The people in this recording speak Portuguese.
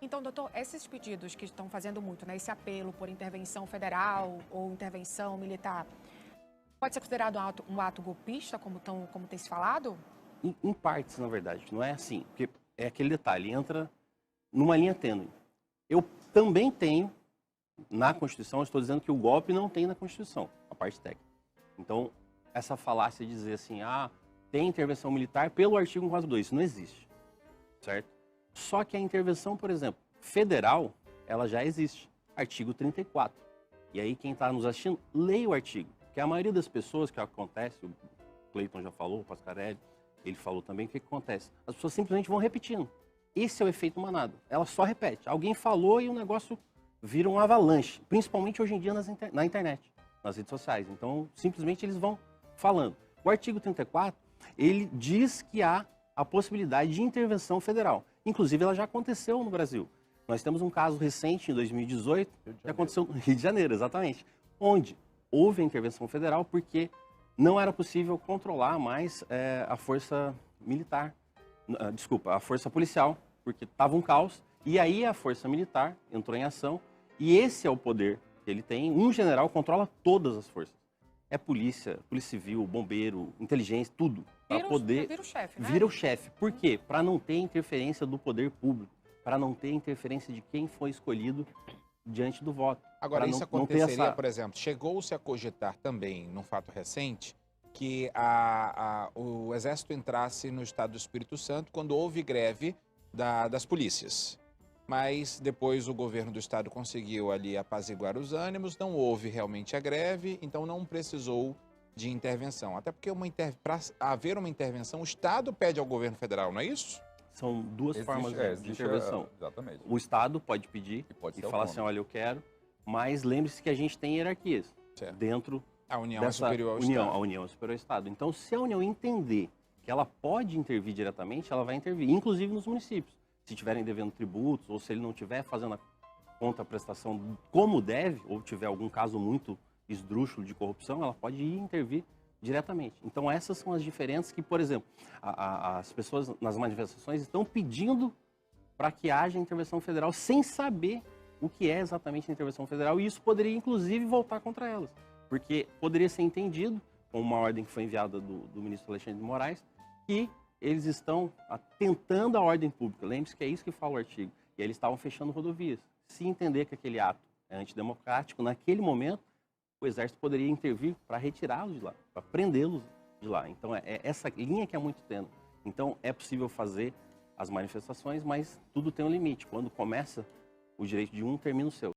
Então, doutor, esses pedidos que estão fazendo muito, né, esse apelo por intervenção federal ou intervenção militar, pode ser considerado um ato golpista, como tem se falado? Em partes, na verdade, não é assim, porque é aquele detalhe, entra numa linha tênue. Eu também tenho, na Constituição, eu estou dizendo que o golpe não tem na Constituição, a parte técnica. Então, essa falácia de dizer assim, tem intervenção militar pelo artigo 142, isso não existe, certo? Só que a intervenção, por exemplo, federal, ela já existe, artigo 34. E aí, quem está nos assistindo, leia o artigo, porque a maioria das pessoas, que acontece, o Cleiton já falou, o Pascarelli, ele falou também, o que acontece? As pessoas simplesmente vão repetindo. Esse é o efeito manada. Ela só repete. Alguém falou e o negócio vira um avalanche, principalmente hoje em dia na internet, nas redes sociais. Então, simplesmente eles vão falando. O artigo 34, ele diz que há a possibilidade de intervenção federal. Inclusive, ela já aconteceu no Brasil. Nós temos um caso recente, em 2018, que aconteceu no Rio de Janeiro, exatamente, onde houve a intervenção federal porque não era possível controlar mais a força militar, a força policial, porque estava um caos, e aí a força militar entrou em ação, e esse é o poder que ele tem. Um general controla todas as forças. É polícia, polícia civil, bombeiro, inteligência, tudo. Para poder... Vira o chefe, né? Vira o chefe. Por quê? Para não ter interferência do poder público, para não ter interferência de quem foi escolhido diante do voto. Agora, isso aconteceria, por exemplo, chegou-se a cogitar também, num fato recente, que o Exército entrasse no estado do Espírito Santo quando houve greve das polícias. Mas depois o governo do estado conseguiu ali apaziguar os ânimos, não houve realmente a greve, então não precisou de intervenção. Até porque para haver uma intervenção, o estado pede ao governo federal, não é isso? São duas formas de intervenção. Exatamente. O estado pode pedir e falar assim, olha, eu quero, mas lembre-se que a gente tem hierarquias dentro a União dessa superior ao União, Estado. a União superior ao Estado. Então, se a União entender que ela pode intervir diretamente, ela vai intervir, inclusive nos municípios. Se estiverem devendo tributos, ou se ele não estiver fazendo a contraprestação como deve, ou tiver algum caso muito esdrúxulo de corrupção, ela pode ir intervir diretamente. Então, essas são as diferenças que, por exemplo, as pessoas nas manifestações estão pedindo para que haja intervenção federal sem saber o que é exatamente a intervenção federal, e isso poderia, inclusive, voltar contra elas. Porque poderia ser entendido, com uma ordem que foi enviada do ministro Alexandre de Moraes, que eles estão atentando à ordem pública. Lembre-se que é isso que fala o artigo. E eles estavam fechando rodovias. Se entender que aquele ato é antidemocrático, naquele momento, o Exército poderia intervir para retirá-los de lá, para prendê-los de lá. Então, é essa linha que é muito tênue. Então, é possível fazer as manifestações, mas tudo tem um limite. Quando começa o direito de um, termina o seu.